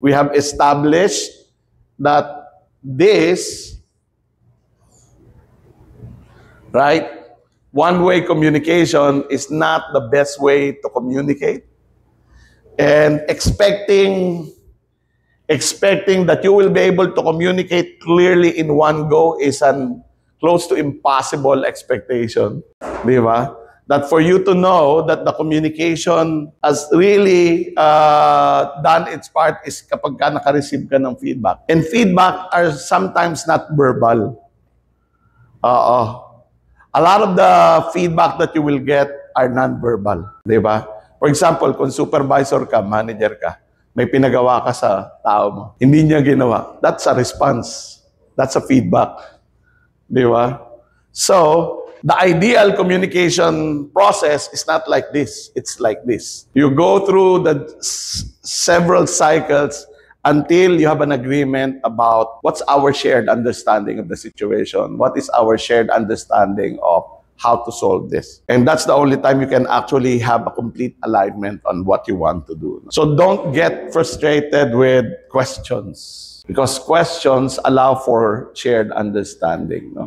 We have established that this, right, one-way communication is not the best way to communicate. And expecting that you will be able to communicate clearly in one go is an close to impossible expectation. Di ba? That for you to know that the communication has really done its part is kapag ka naka-receive ka ng feedback. And feedback are sometimes not verbal. A lot of the feedback that you will get are non-verbal. Di ba? For example, kung supervisor ka, manager ka, may pinagawa ka sa tao mo, hindi niya ginawa. That's a response. That's a feedback. Di ba? So, the ideal communication process is not like this. It's like this. You go through the several cycles until you have an agreement about what's our shared understanding of the situation. What is our shared understanding of how to solve this. And that's the only time you can actually have a complete alignment on what you want to do. So don't get frustrated with questions, because questions allow for shared understanding. No?